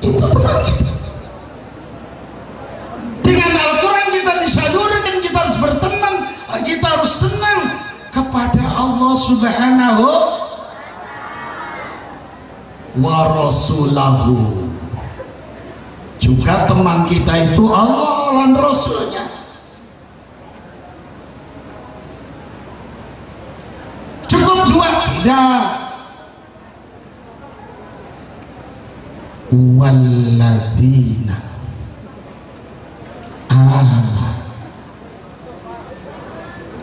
Itu teman kita. Dengan Al-Quran kita disadarkan, kita harus berteman, kita harus senang kepada Allah Subhanahu wa Rasulahu. Juga teman kita itu Allah dan Rasulnya. Cukup dua? Tidak. Walladzina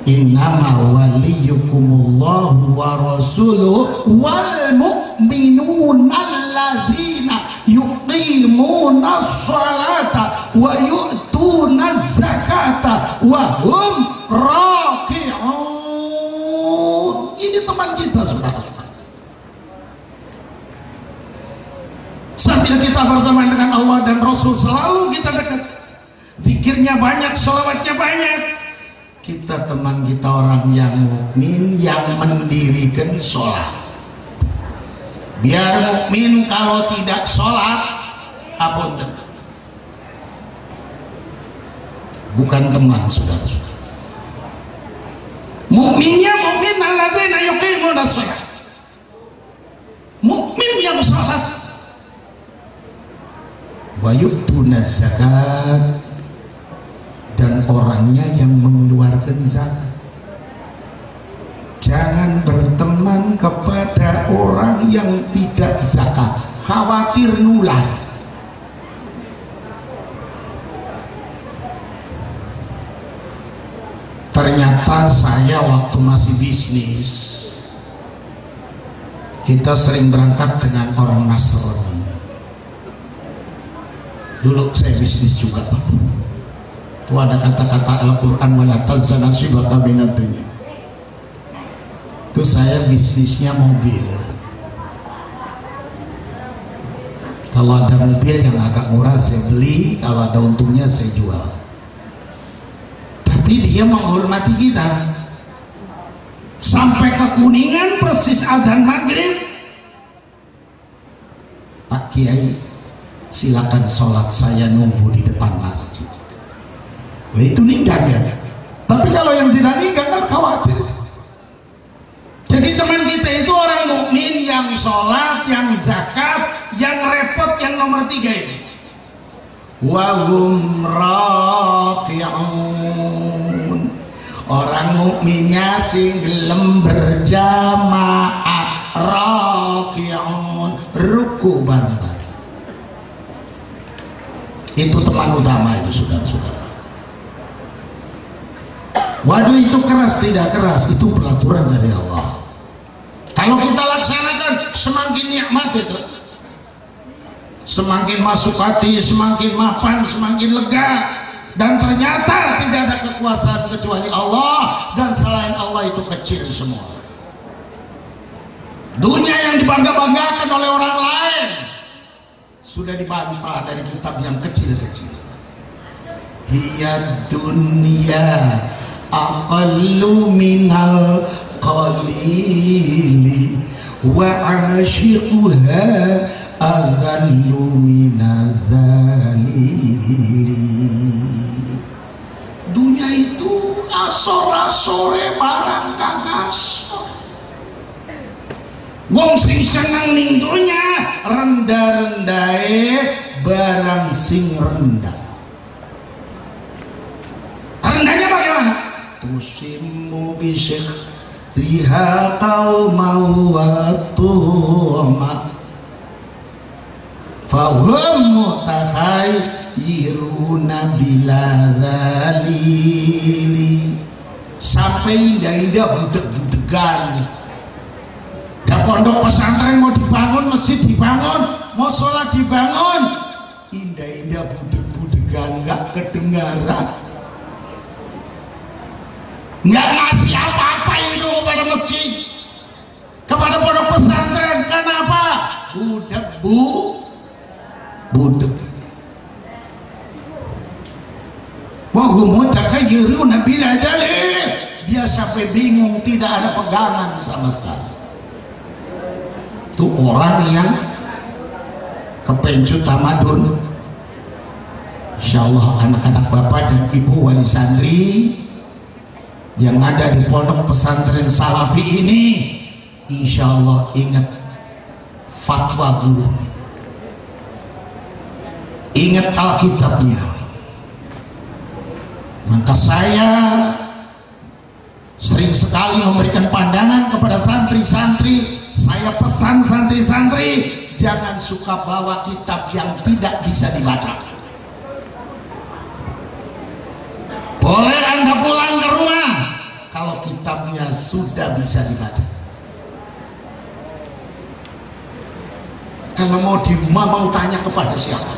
innama waliyukumullahu wa rasuluhu wal mu'minuna alladzina yuqimuna sholata wa yu'tuna zakata wa hum raki'un. Ini teman kita, saudara-saudara. Sambil kita berteman dengan Allah dan Rasul, selalu kita dekat, zikirnya banyak, sholawatnya banyak. Kita teman kita orang yang mukmin, yang mendirikan sholat. Biar mukmin kalau tidak sholat, apunten, bukan teman, saudara-saudara. Mukminnya mukmin alladzina yuqimuna sholat, mukmin yang sholat, wa yu'tuna zakat, dan orangnya yang mengeluarkan zakat. Jangan berteman kepada orang yang tidak zakat, khawatir nular. Ternyata saya waktu masih bisnis, kita sering berangkat dengan orang Nasrani. Dulu saya bisnis juga, itu ada kata-kata Al-Quran, wala tansa nasibaka minad dunya. Itu saya bisnisnya mobil. Kalau ada mobil yang agak murah saya beli, kalau ada untungnya saya jual. Tapi dia menghormati kita. Sampai ke Kuningan persis adzan maghrib, Pak Kiai silakan sholat, saya nunggu di depan masjid. Nah, itu nikah ya. Tapi kalau yang tidak nikah kan khawatir. Jadi teman kita itu orang mukmin yang sholat, yang zakat, yang repot, yang nomor 3 ini. Wahum raki'un, orang mukminnya sing gelem berjamaah, raki'un, ruku bareng-bareng. Itu teman utama itu, saudara-saudara. Waduh, itu keras tidak keras, itu peraturan dari Allah. Kalau kita laksanakan, semakin nikmat itu, semakin masuk hati, semakin mapan, semakin lega. Dan ternyata tidak ada kekuasaan kecuali Allah, dan selain Allah itu kecil semua. Dunia yang dibangga-banggakan oleh orang lain sudah dibantah dari kitab yang kecil-kecil. Hiya dunia aqallu minal qalili wa ashiquha aghallu minadzalili. Dunia itu asor-asore barang kang asor. Wong sing seneng ning dunya rendah-rendahe barang sing rendah. Rendahnya bagaimana? Tusimmu bisyikh liha qaumau wa tuhma fahum mutahayyiruna biladhalili. Sampai indah-indah budeg-budegan. Da pondok pesantren mau dibangun, masjid dibangun, mau sholat dibangun, indah-indah budeg-budegan, gak kedengaran. Nggak ngasih apa-apa itu kepada masjid, kepada pondok pesantren. Kenapa? Budeg. Wahum mutakhayyiruna bila dalil. Dia sampai bingung, tidak ada pegangan sama sekali. Itu orang yang kepencut tamadun. Insyaallah anak-anak bapak dan ibu wali santri yang ada di pondok pesantren Salafi ini, insyaallah ingat fatwa guru, ingat Alkitabnya. Maka saya sering sekali memberikan pandangan kepada santri-santri. Saya pesan santri-santri, jangan suka bawa kitab yang tidak bisa dibaca. Boleh Anda pulang ke rumah kalau kitabnya sudah bisa dibaca. Kalau mau di rumah mau tanya kepada siapa?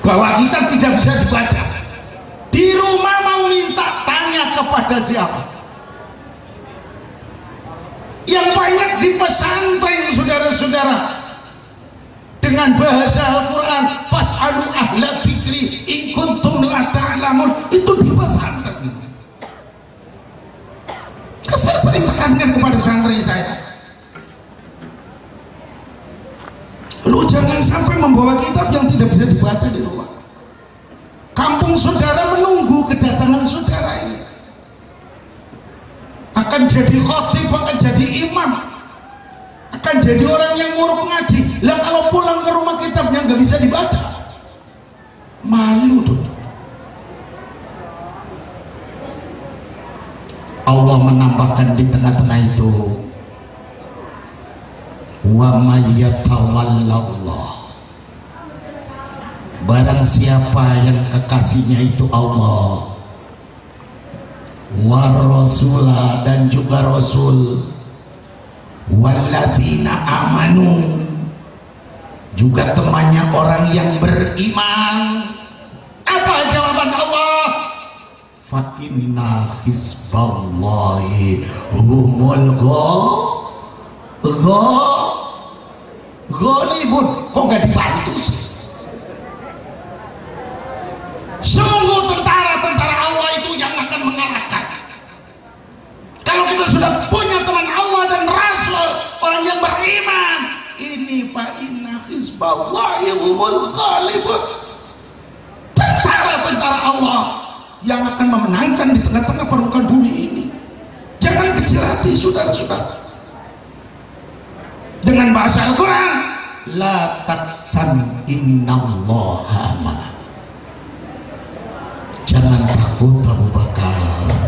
Bahwa kitab tidak bisa dibaca. Di rumah mau minta tanya kepada siapa? Yang banyak di pesantren saudara-saudara dengan bahasa Al-Quran, fas'alu ahla dzikri in kuntum la ta'lamun, itu di pesantren. Saya sering tekankan kepada santri saya, lu jangan sampai membawa kitab yang tidak bisa dibaca di rumah. Kampung saudara menunggu kedatangan saudara ini. Akan jadi khatib, akan jadi imam, akan jadi orang yang nguruk ngaji. Lah kalau pulang ke rumah kitabnya nggak bisa dibaca, malu tuh. Allah menambahkan di tengah-tengah itu, wa may yatawallallah, barang siapa yang kekasihnya itu Allah, wa rasulah, dan juga rasul, walladzina amanu, juga temannya orang yang beriman. Apa jawaban Allah? Fa inna hizballahi humul ghalibun. Kok nggak dibantu sih? Sungguh tentara-tentara Allah itu yang akan mengalahkan. Kalau kita sudah punya teman Allah dan Rasul, orang yang beriman, ini fa inna hizballahi humul ghalibun. Tentara-tentara Allah yang akan memenangkan di tengah-tengah permukaan bumi ini. Jangan kecil hati saudara-saudara. Dengan bahasa Al-Quran, la taksan innallaha ma'a. Jangan takut Abu Bakar,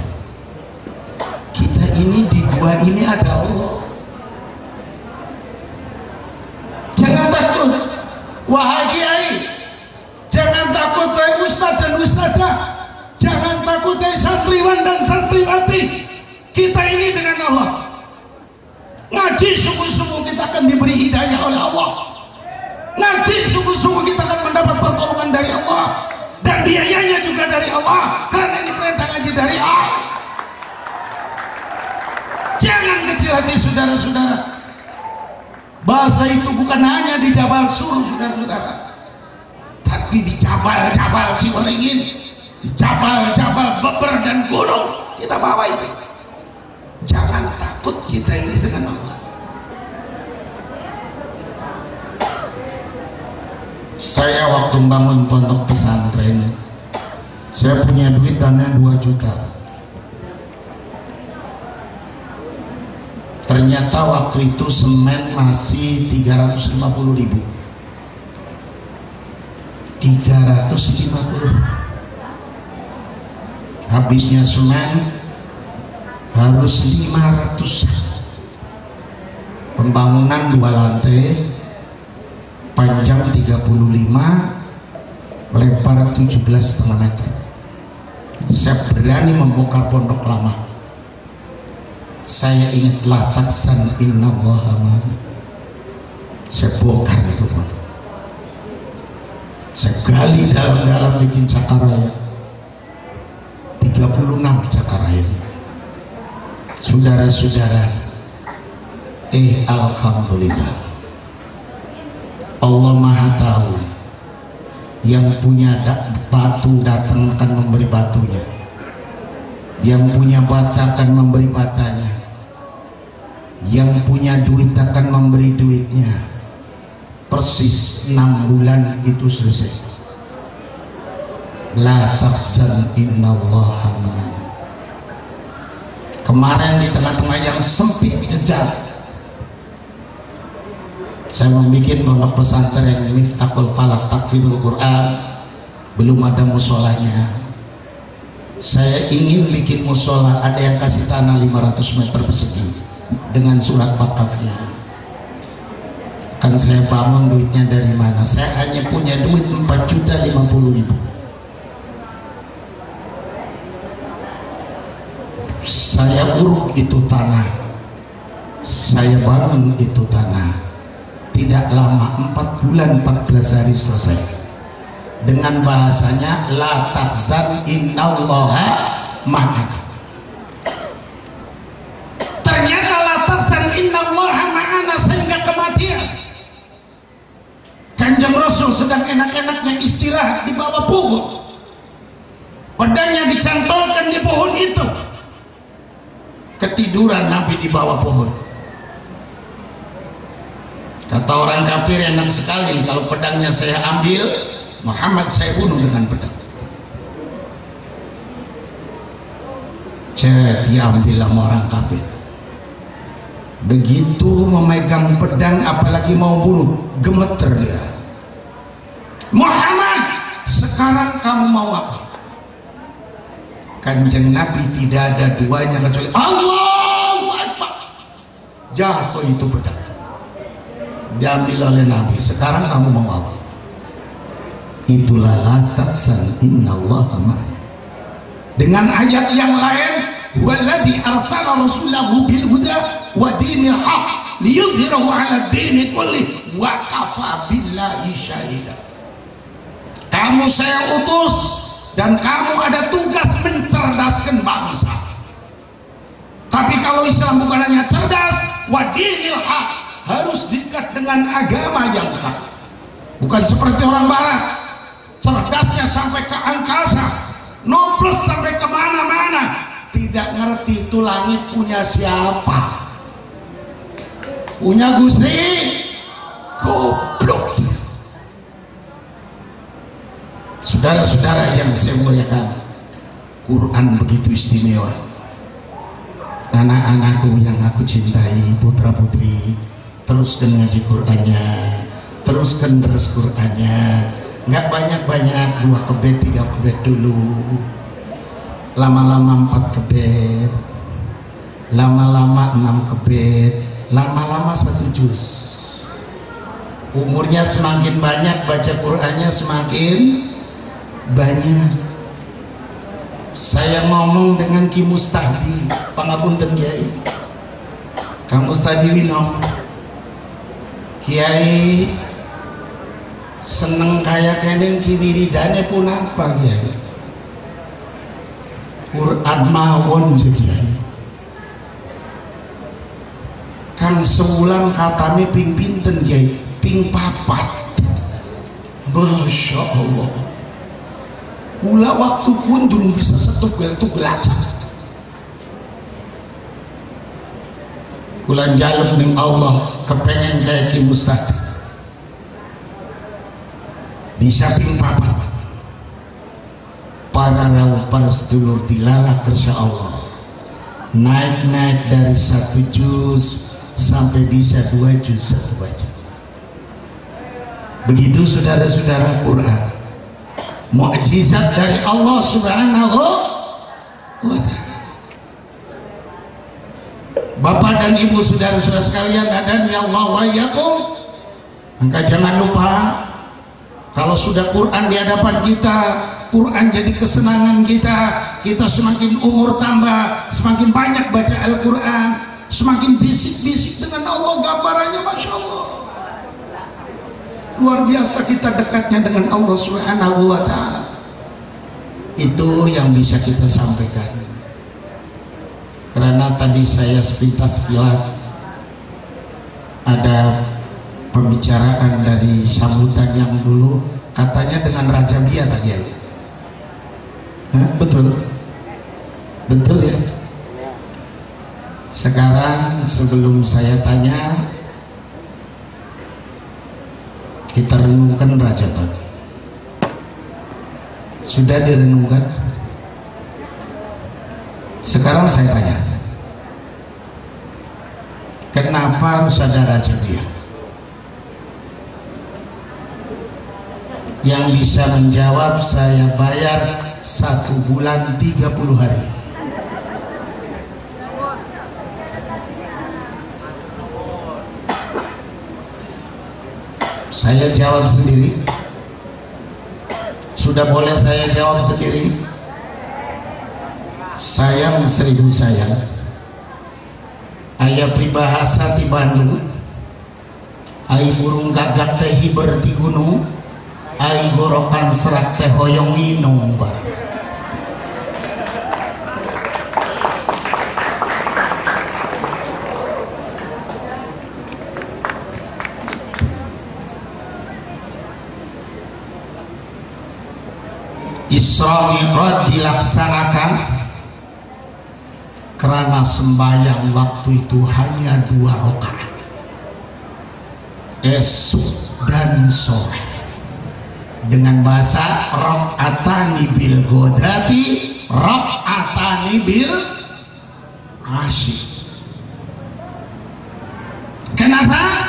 kita ini di gua ini ada Allah. Jangan takut wahai kiai, jangan takut wahai ustaz dan ustazah, jangan takut wahai santriwan dan santriwati. Kita ini dengan Allah. Ngaji sungguh-sungguh kita akan diberi hidayah oleh Allah. Ngaji sungguh-sungguh kita akan mendapat pertolongan dari Allah, dan biayanya juga dari Allah, karena ini perintah ngaji dari Allah. Jangan kecil hati saudara-saudara. Bahasa itu bukan hanya di Jabal Sur saudara-saudara, tapi di Jabal-Jabal Ciberingin, di Jabal-Jabal Beber dan gunung kita bawa ini. Jangan takut kita ini dengan Allah. Saya waktu bangun pondok pesantren, saya punya duit dana 2 juta. Ternyata waktu itu semen masih 350.000. 350. Habisnya semen harus 500. Pembangunan 2 lantai, panjang 35, lebar 17,5 meter. Saya berani membongkar pondok lama. Saya ingat la taksan innallaha ma'a. Saya bongkar itu pondok. Saya gali dalam-dalam bikin cakaraya. 36 cakaraya. Saudara-saudara, alhamdulillah, Allah Maha tahu. Yang punya batu datang akan memberi batunya, yang punya bata akan memberi batanya, yang punya duit akan memberi duitnya, persis 6 bulan itu selesai. La tahzan innallaha ma'ana. Kemarin di tengah-tengah yang sempit jejak, saya membuat pondok pesantren yang Miftahul Falak Takfirul Quran, belum ada musolanya. Saya ingin bikin musola, ada yang kasih tanah 500 meter persegi dengan surat wakafnya. Kan saya bangun, duitnya dari mana? Saya hanya punya duit 4.050.000. Saya uruk itu tanah, saya bangun itu tanah. Tidak lama, 4 bulan 14 hari selesai. Dengan bahasanya la tahzan innallaha ma'ana. Ternyata la tahzan innallaha ma'ana sehingga kematian. Kanjeng Rasul sedang enak-enaknya istirahat di bawah pohon, pedangnya dicantolkan di pohon itu. Ketiduran Nabi di bawah pohon. Kata orang kafir, enak sekali kalau pedangnya saya ambil, Muhammad saya bunuh dengan pedang. Diambil sama orang kafir. Begitu memegang pedang, apalagi mau bunuh, gemeter dia. Muhammad, sekarang kamu mau apa? Kanjeng Nabi tidak ada duanya kecuali Allahu Akbar. Jatuh itu pedang, diambil oleh Nabi. Sekarang kamu mau apa? Itulah la tahzan innallaha ma'ana. Dengan ayat yang lain, walladzi arsala rasulahu bil huda wa dinil haq liyudhhirahu 'ala ad-dini kulli wa kafa billahi syahida. Kamu saya utus dan kamu ada tugas mencerdaskan bangsa. Tapi kalau Islam bukan hanya cerdas, wadinil haq, harus dekat dengan agama yang hak. Bukan seperti orang barat, cerdasnya sampai ke angkasa, noplos sampai kemana-mana, tidak ngerti itu langit punya siapa. Punya Gusti, goblok. Saudara-saudara yang saya muliakan, Quran begitu istimewa. Anak-anakku yang aku cintai, putra putri, teruskan ngaji Qurannya, teruskan terus Qurannya. Nggak banyak-banyak, 2 kebet 3 kebet dulu, lama-lama 4 kebet, lama-lama 6 kebet, lama-lama 1 juz. Umurnya semakin banyak, baca Qurannya semakin banyak. Saya ngomong dengan Ki Mustahdi, pangapunten Kiai, Kang Mustahdi Wino, Kiai seneng kayak kene ki wiridane pun apa Kiai? Quran mawon Kiai. Kang sewulan katane ping pinten Kiai? Ping 4. Masya Allah. Kula waktu kunjung bisa setugel-tugel aja. Kula njaluk ning Allah kepengen kayak Ki Mustahdi. Di samping papa, para rawuh, para sedulur dilalak Insya Allah, naik-naik dari 1 juz sampai bisa 2 juz satu baca. Begitu saudara-saudara Quran, mukjizat dari Allah Subhanahu wa ta'ala. Bapak dan Ibu, saudara-saudara sekalian, dan ya Allah wa iyyakum, maka jangan lupa kalau sudah Quran di hadapan kita, Quran jadi kesenangan kita. Kita semakin umur tambah, semakin banyak baca Al-Quran, semakin bisik-bisik dengan Allah, gambarannya Masya Allah. Luar biasa kita dekatnya dengan Allah Subhanahu wa ta'ala. Itu yang bisa kita sampaikan. Karena tadi saya sepintas kilat ada pembicaraan dari sambutan yang dulu, katanya dengan Raja Bia tadi ya. Betul? Betul ya? Sekarang sebelum saya tanya, Kita renungkan Raja tadi. Sudah direnungkan? Sekarang saya tanya, kenapa harus ada Raja dia? Yang bisa menjawab saya bayar 1 bulan 30 hari. Saya jawab sendiri. Sudah boleh saya jawab sendiri? Sayang seribu sayang. Ayah pribahasa di Bandung. Ai burung gagak teh hiber di gunung. Ai gorokan serak teh hoyong inung bar. Isra Mi'raj dilaksanakan karena sembahyang waktu itu hanya 2 rakaat, esok dan sore, dengan bahasa rakaatani bil godati rakaatani bil asyik. Kenapa?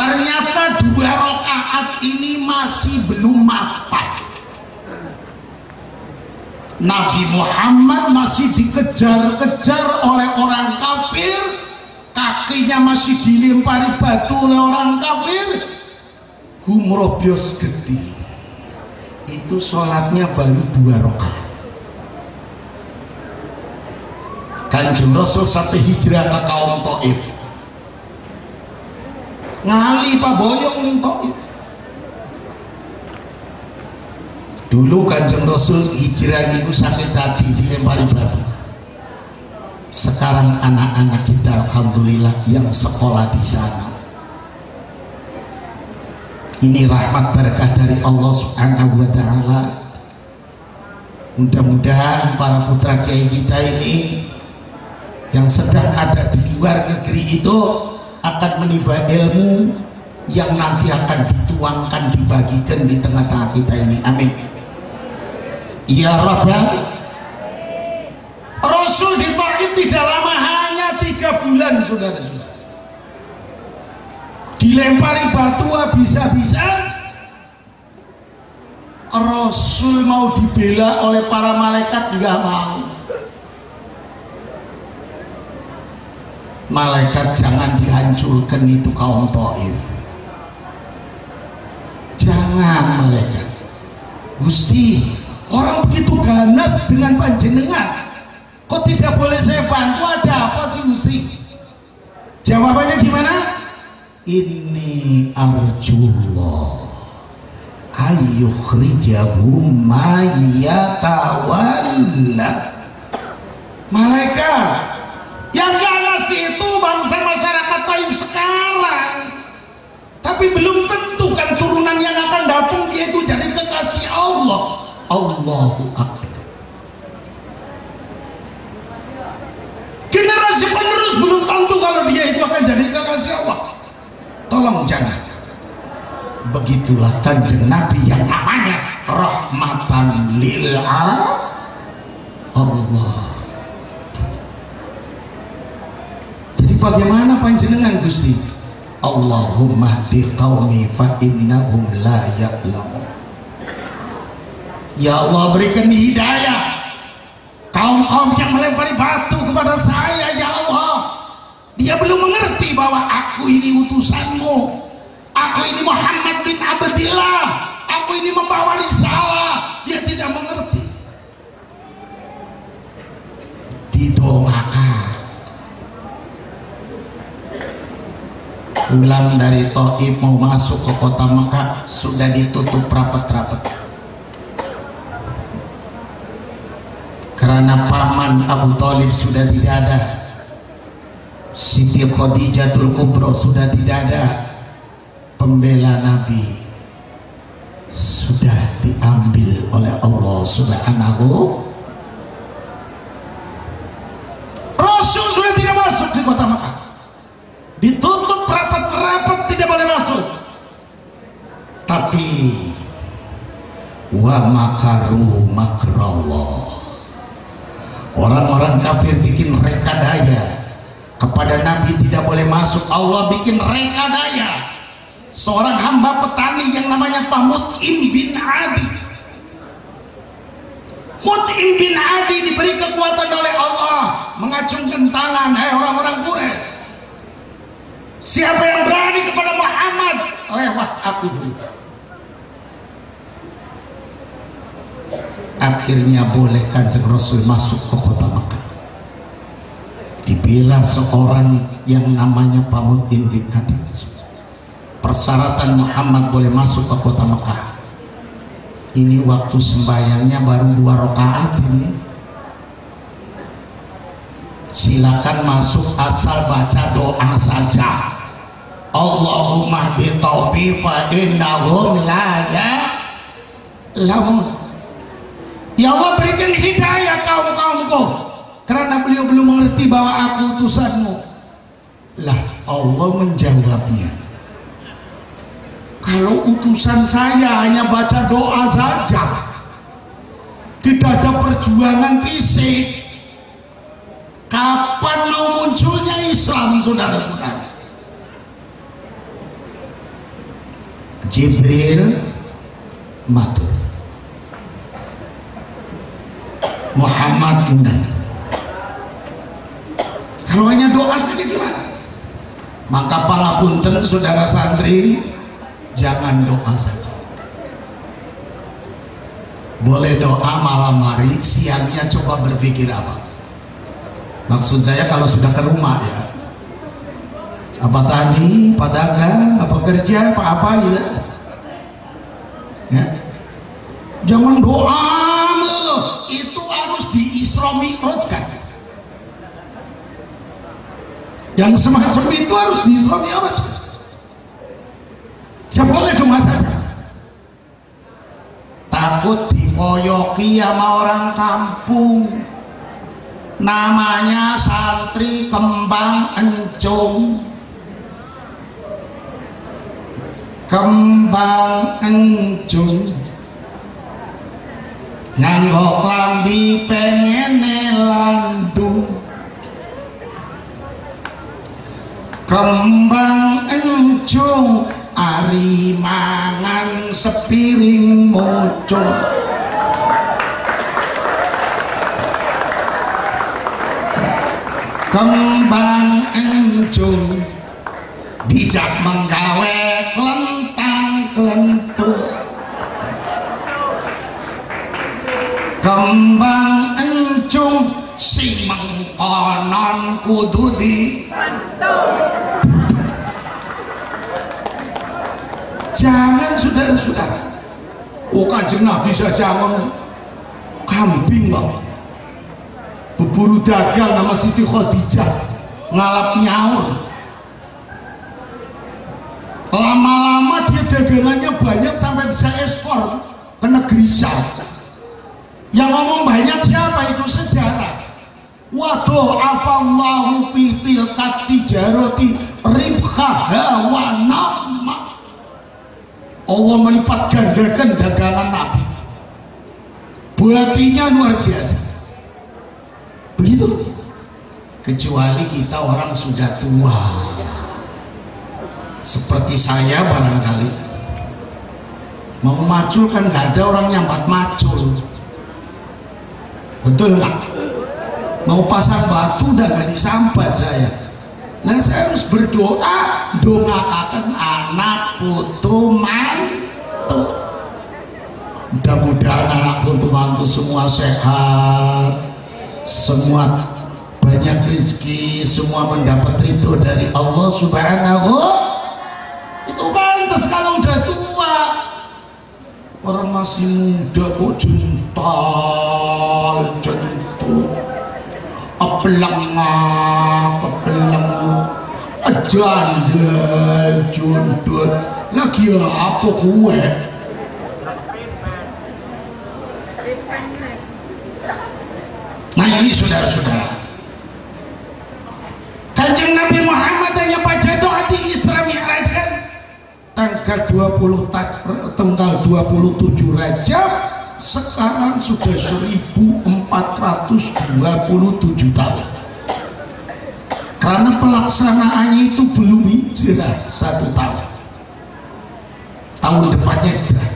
Ternyata 2 rakaat ini masih belum mapan. Nabi Muhammad masih dikejar-kejar oleh orang kafir, kakinya masih dilempari batu oleh orang kafir. Gumrobyos gede. Itu sholatnya baru 2 rakaat. Kanjeng Rasul sampai hijrah ke kaum Taif. Ngali Pak Boyong ning Taif. Dulu Kanjeng Rasul hijrah itu sakit hati dilempari batu. Sekarang anak-anak kita alhamdulillah yang sekolah di sana. Ini rahmat berkah dari Allah Subhanahu wa taala. Mudah-mudahan para putra kiai kita ini yang sedang ada di luar negeri itu akan menimba ilmu yang nanti akan dituangkan, dibagikan di tengah-tengah kita ini. Amin. Ya Rabbal. Rasul di Taif tidak lama, hanya 3 bulan, saudara-saudara. Dilempari batu habis-habisan. Rasul mau dibela oleh para malaikat, nggak mau. Malaikat, jangan dihancurkan itu kaum Taif. Jangan malaikat. Gusti, orang begitu ganas dengan panjenengan, kok tidak boleh saya bantu? Ada apa sih Gusti? Jawabannya gimana? Inni arjullah ayyukhrijahum mayyatawalla. Malaikat yang ganas itu bangsa masyarakat Taif sekarang, tapi belum tentu kan turunan yang akan datang dia itu jadi kekasih Allah. Allahu Akbar. Generasi penerus belum tentu kalau dia itu akan jadi kekasih Allah. Tolong jangan. Begitulah Kanjeng Nabi yang namanya rahmatan lil Allah. Jadi bagaimana panjenengan Gusti? Allahumma hdi qaumi fa innahum la ya'lamun. Ya Allah, berikan hidayah kaum-kaum yang melempari batu kepada saya. Ya Allah, dia belum mengerti bahwa aku ini utusanmu, aku ini Muhammad bin Abdillah, aku ini membawa risalah. Dia tidak mengerti. Didoakan. Pulang dari Taif mau masuk ke kota Mekah sudah ditutup rapat-rapat. Karena paman Abu Thalib sudah tidak ada, Siti Khadijatul Kubra sudah tidak ada, pembela Nabi sudah diambil oleh Allah Subhanahu. Rasul sudah tidak masuk di kota Makkah, ditutup rapat-rapat, tidak boleh masuk. Tapi wa makaru makrallah, orang-orang kafir bikin rekadaya kepada Nabi, tidak boleh masuk. Allah bikin rekadaya. Seorang hamba petani yang namanya Pak Mut'im bin Adi. Mut'im bin Adi diberi kekuatan oleh Allah, mengacungkan tangan, hai orang-orang Quraisy, siapa yang berani kepada Muhammad, lewat aku dulu. Akhirnya boleh Kanjeng Rasul masuk ke kota Makkah. Dibela seorang yang namanya Pak Mut'im bin Adi. Persyaratan Muhammad boleh masuk ke kota Makkah. Ini waktu sembahyangnya baru 2 rakaat ini. Silakan masuk asal baca doa saja. Allahumma bitaufi fa innahum la ya'lamun. Ya Allah, berikan hidayah kaum-kaumku, karena beliau belum mengerti bahwa aku utusanmu. Lah Allah menjawabnya, kalau utusan saya hanya baca doa saja, tidak ada perjuangan fisik, kapan mau munculnya Islam, saudara-saudara? Jibril matur, Muhammad undang. Kalau hanya doa saja gimana? Maka pangapunten saudara santri, jangan doa saja. Boleh doa malam hari, siangnya coba berpikir apa. Maksud saya kalau sudah ke rumah ya, apa tani, apa dagang, apa kerja, apa gitu ya. Jangan doa melulu, itu harus di-Isra Mi'rajkan. Yang semacam itu harus di-Isra Mi'rajkan. Ya boleh doa saja. Takut dikoyoki sama orang kampung, namanya santri kembang encung. Kembang encung nganggo klambi pengene landung. Kembang encung ari mangan sepiring mocong. Kembang encung dijak menggawe kelentang kelentuk. Kembang encung sing mengkonon kudu dibantu. Jangan saudara-saudara. Oh, Kanjeng Nabi saja ngomong kambing loh, berburu dagang sama Siti Khadijah ngalap nyaur. Lama-lama dia dagangannya banyak sampai bisa ekspor ke negeri Syam. Yang ngomong banyak siapa? Itu sejarah. Waduh, afallahu fi tilkat tijarati ribhaha wa nama. Allah melipat gandakan dagangan Nabi. Buatinya luar biasa. Begitu. Kecuali kita orang sudah tua, seperti saya barangkali, mau macul kan gak ada orang nyambat macul. Betul nggak? Mau pasang batu udah gak disambat saya. Nah saya harus berdoa, doakan anak putu mantu. Mudah-mudahan anak putu mantu semua sehat, semua banyak rezeki, semua mendapat ridho dari Allah Subhanahu. Itu pantas kalau udah tua. Orang masih muda kok jental, jentul, pelengak, janda, jundul, lagi apa kue? Nah ini saudara-saudara, Kanjeng Nabi Muhammad hanya baca doa di Isra Mi'raj kan, tanggal 20 tanggal 27 Rajab sekarang sudah 1427 tahun. Karena pelaksanaannya itu belum hijrah 1 tahun. Tahun depannya hijrah.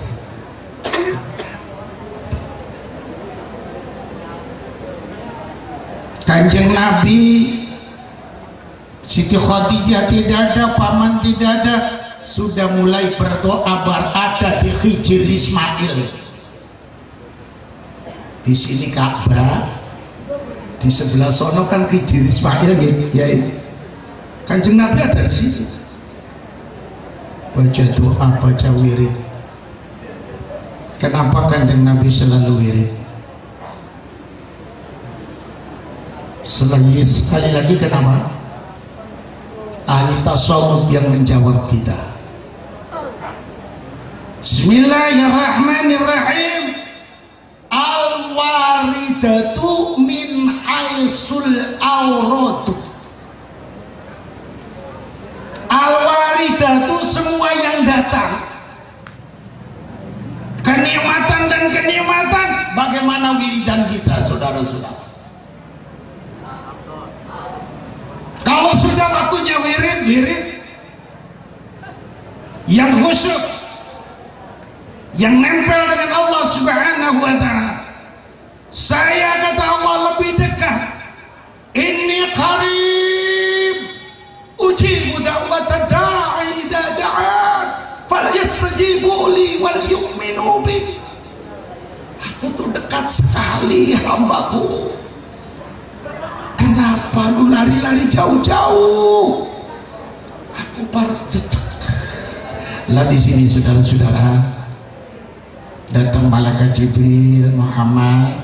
Kanjeng Nabi, Siti Khadijah tidak ada, paman tidak ada, sudah mulai berdoa berada di Hijr Ismail. Di sini Ka'bah, di sebelah sono kan Hijr Ismail ya. Kanjeng Nabi ada di sini. Baca doa, baca wirid. Kenapa Kanjeng Nabi selalu wirid? Sekali lagi kenapa? Ahli tasawuf yang menjawab kita. Bismillahirrahmanirrahim. Al-waridatu min haisul auratu. Al-waridatu semua yang datang, kenikmatan dan kenikmatan. Bagaimana wiridan kita, saudara-saudara? Kalau sudah waktunya wirid yang khusyuk, yang nempel dengan Allah Subhanahu wa ta'ala, saya kata Allah lebih dekat. Inni qarib ujibu da'wata da'i idza da'an falyastajibu li wal yu'minu bi. Aku tuh dekat sekali hambaku. Kenapa lu lari-lari jauh-jauh? Aku parcetak. Lah di sini saudara-saudara, datang malaikat Jibril Muhammad.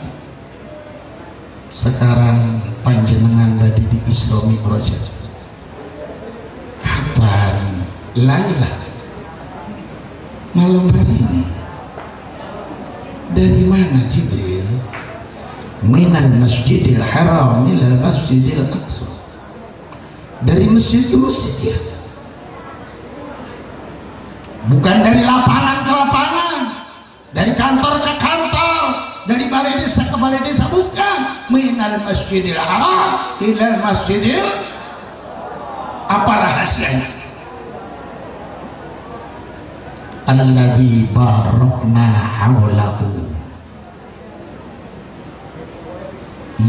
Sekarang panjenengan ada di Isra Mi'raj. Kapan? Laila. Malam hari ini. Dari mana Jibril? Minal masjidil haram ilal masjidil aqsa. Dari masjid ke masjid, bukan dari lapangan ke lapangan, dari kantor ke kantor, dari balai desa ke balai desa, bukan. Minal masjidil haram ilal masjidil. Apa rahasianya? Alladzi barakna haulahu,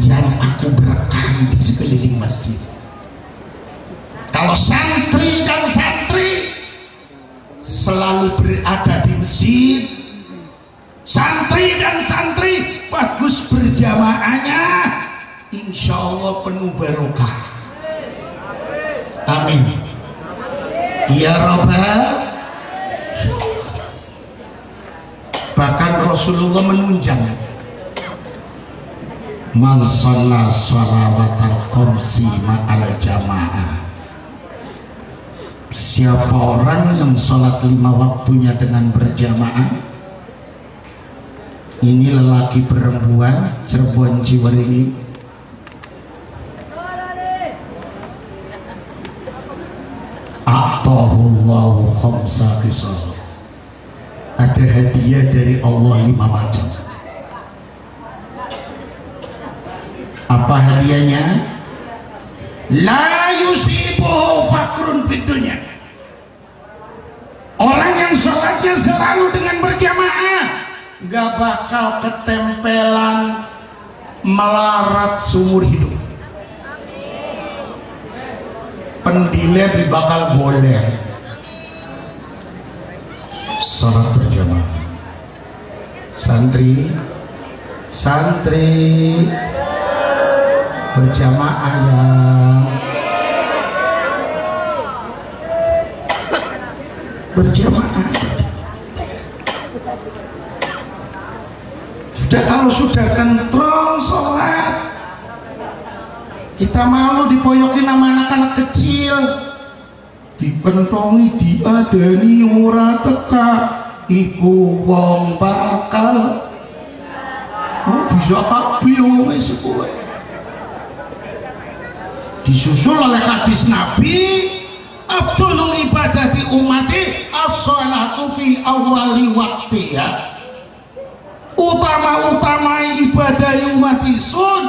yang aku berkahi di sekeliling masjid. Kalau santri dan santri selalu berada di masjid, santri dan santri bagus berjamaahnya, insya Allah penuh barokah. Amin ya Rabbal. Bahkan Rasulullah menunjang, man shalla shalawatal khamsi ma'al jamaah. Siapa orang yang sholat 5 waktunya dengan berjamaah, ini lelaki perempuan Cirebon Ciwaringin, a'tahullahu khamsa qisas, ada hadiah dari Allah 5 macam. Apa hadiahnya? La yusibuhu fakrun fid dunya. Orang yang sholatnya selalu dengan berjamaah gak bakal ketempelan melarat seumur hidup. Pendilet bakal boleh sholat berjamaah. Santri berjamaah ya. Berjamaah. Kalau sudah kentrong sholat, kita malu dipoyokin sama anak-anak kecil, dikentongi, diadani ora teka, iku wong bakal bisa kabeh wis kowe. Disusul oleh hadis Nabi, Abdul ibadati ummati as salatu fi awali waktu ya. Utama-utama ibadah umat isun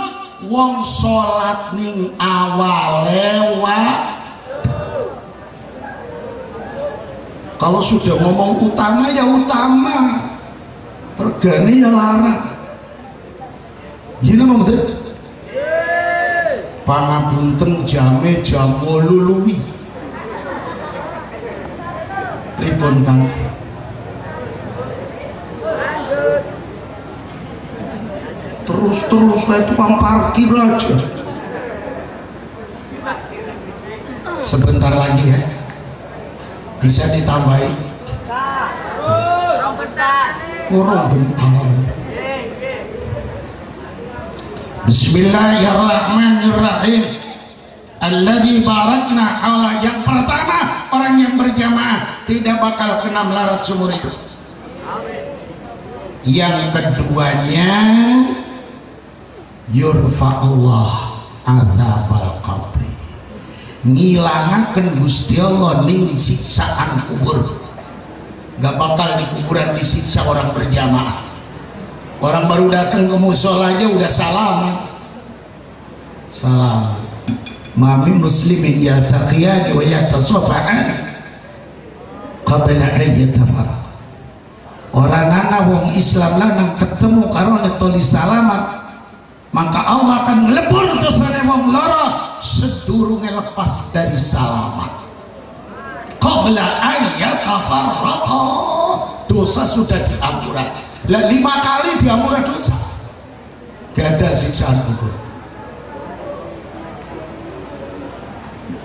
wong salat ning awale kalau sudah ngomong utama ya utama, regane ya larang. Gini mau betul? Pangapunten jame jam 8 luwi. Pripun Kang? Terus kayak tukang parkir aja. Sebentar lagi ya. Bisa ditambahi? Kurang bentar. Bismillahirrahmanirrahim. Alladzi barakna haula. Yang pertama, orang yang berjamaah tidak bakal kena melarat seumur hidup. Yang keduanya, yurfa'ullah adzabal qabri. Ngilangaken Gusti Allah ning siksaan kubur. Gak bakal di kuburan disiksa orang berjamaah. Orang baru datang ke musola aja udah salam. Mami muslimin yataqiyani wa yatasafa'an qabla an yatafarraq. Orang nana wong Islam lanang ketemu karena tulis salaman, maka Allah akan ngelebur dosane wong loro sedurunge lepas dari salaman. Qabla an yatafarraqa, dosa sudah diampura. Lah 5 kali diampura dosa, gak ada siksaan kubur.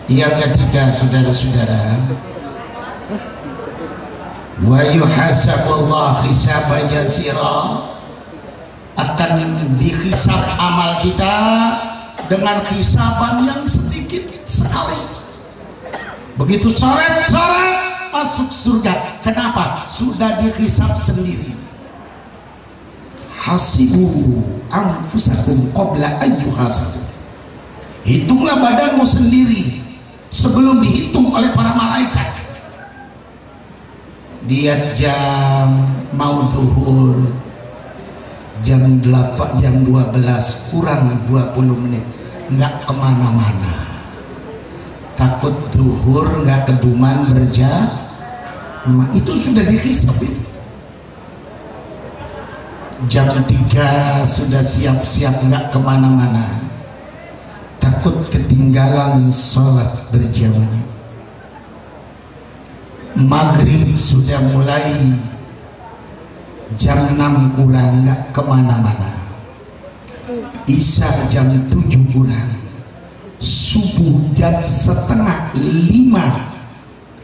Yang ketiga, saudara-saudara, wa yuhasabullah hisaban yasira, akan dihisab amal kita dengan hisaban yang sedikit sekali. Begitu coret-coret masuk surga. Kenapa? Sudah dihisab sendiri. Hasibu anfusakum qabla an yuhasabu. Hitunglah badanmu sendiri sebelum dihitung oleh para malaikat. Dia jam mau zuhur jam 12 kurang 20 menit, nggak kemana-mana, takut zuhur nggak keduman berjamaah. Itu sudah dihisab. Jam 3 sudah siap-siap nggak kemana-mana, takut ketinggalan sholat berjamaah. Maghrib sudah mulai jam 6 kurang nggak kemana-mana. Isya jam 7 kurang. Subuh jam 4:30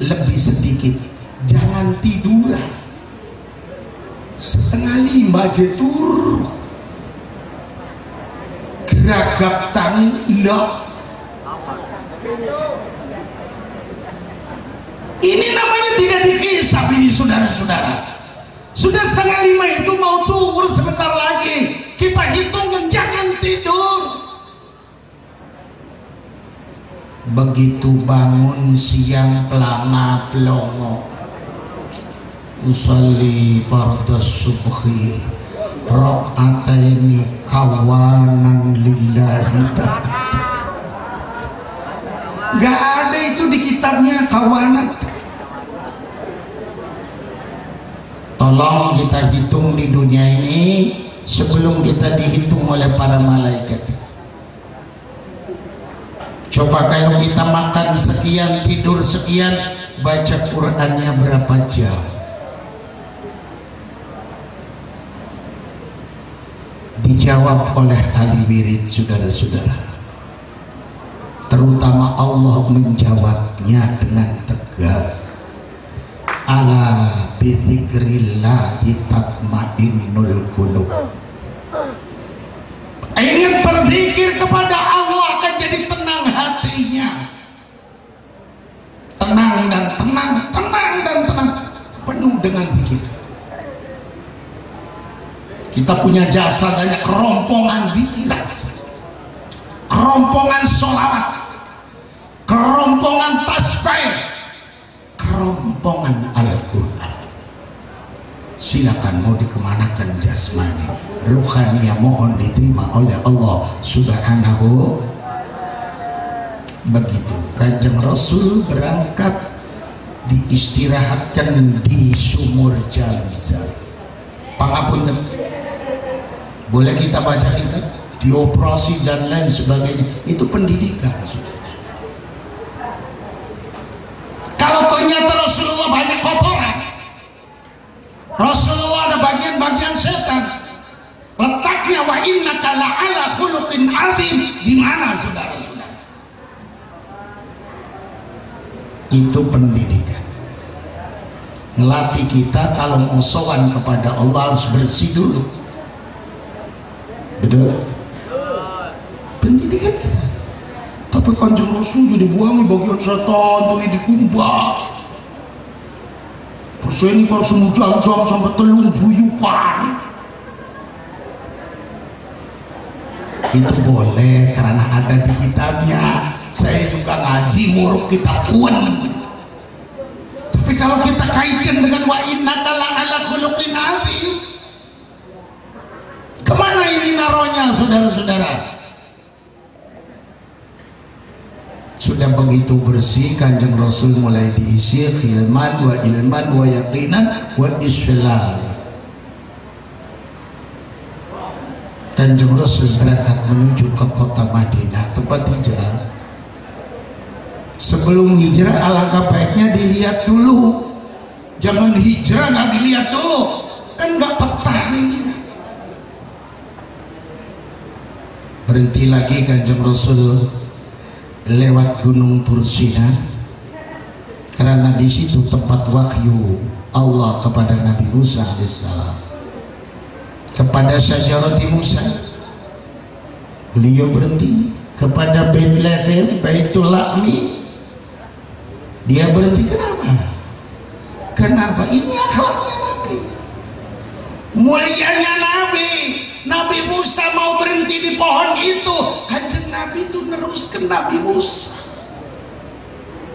lebih sedikit. Jangan tiduran. 4:30 aja tur. Geragap tangi loh. Ini namanya tidak dihisab ini, saudara-saudara. Sudah 4:30 itu mau zuhur sebentar lagi. Kita hitung dan jangan tidur. Begitu bangun siang pelama pelongo, usolli fardhu subhi rakaataini kawanan lillahi ta'ala. Gak ada itu di kitabnya kawanan. Tolong kita hitung di dunia ini sebelum kita dihitung oleh para malaikat. Coba kalau kita makan sekian, tidur sekian, baca Qur'annya berapa jam? Dijawab oleh ahli wirid, saudara-saudara. Terutama Allah menjawabnya dengan tegas. Ala bidzikrillahi tatmainnul qulub. Ingin berzikir kepada Allah akan jadi tenang hatinya. Tenang dan tenang, tenang dan tenang, penuh dengan zikir. Kita punya jasa banyak kerompongan zikir, kerompongan sholawat, kerompongan tasbih, kerompongan Al-Quran. silakan mau dikemanakan jasmani, ruhani mohon diterima oleh Allah Subhanahu. Begitu Kanjeng Rasul berangkat, diistirahatkan di sumur Jamzam. Pangapunten, boleh kita baca kita dioperasi dan lain sebagainya, itu pendidikan. Kalau ternyata Rasulullah banyak kotoran, Rasulullah ada bagian-bagian setan, letaknya wa innaka la'ala khuluqin adzim, di mana saudara-saudara? Itu pendidikan. Melatih kita kalau mau sowan kepada Allah harus bersih dulu. Betul? Pendidikan kita. Tapi Kanjeng Rasul sudah dibuangi bagian setan, tuh dikumbah. Terus ini kalau semua jam-jam sampai telung buyukan. Itu boleh karena ada di kitabnya. Saya juga ngaji muruk kitab kuan. Tapi kalau kita kaitkan dengan wa innaka la'ala khuluqin adzim, kemana ini naronya saudara-saudara? Sudah begitu bersih, Kanjeng Rasul mulai diisi ilman wa yaqinan wa islam. Kanjeng Rasul berangkat menuju ke kota Madinah, tempat hijrah. Sebelum hijrah alangkah baiknya dilihat dulu, jangan hijrah nggak dilihat dulu, kan nggak petah ini. Berhenti lagi Kanjeng Rasul lewat Gunung Tursina, karena di situ tempat wahyu Allah kepada Nabi Musa alaihissalam, kepada Syajarati Musa. Beliau berhenti kepada Bethlehem, Baitul Lahmi. Dia berhenti, kenapa? Kenapa? Ini akhlaknya Nabi, mulianya Nabi. Nabi Musa mau berhenti di pohon itu, Kanjeng Nabi itu neruskan Nabi Musa.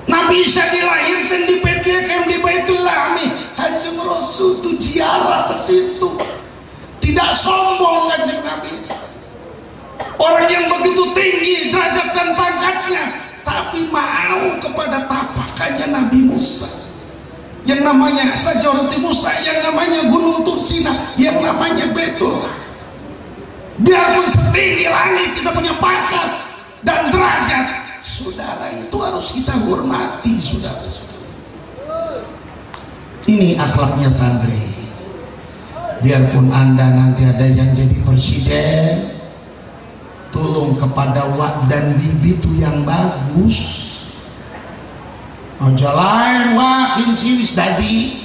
Nabi Isa dilahirkan di Bethlehem, di Baitul Lahmi, Kanjeng Rasul itu ziarah ke situ. Tidak sombong Kanjeng Nabi, orang yang begitu tinggi derajat dan pangkatnya, tapi mau kepada tapakannya Nabi Musa, yang namanya Syajarati Musa, yang namanya Gunung Tursina, yang namanya Baitul. Biarpun setinggi langit kita punya pangkat dan derajat, saudara, itu harus kita hormati, saudara. Ini akhlaknya santri. Biarpun Anda nanti ada yang jadi presiden, tolong kepada wak dan bibi itu yang bagus. Aja lain wakin sinis dadi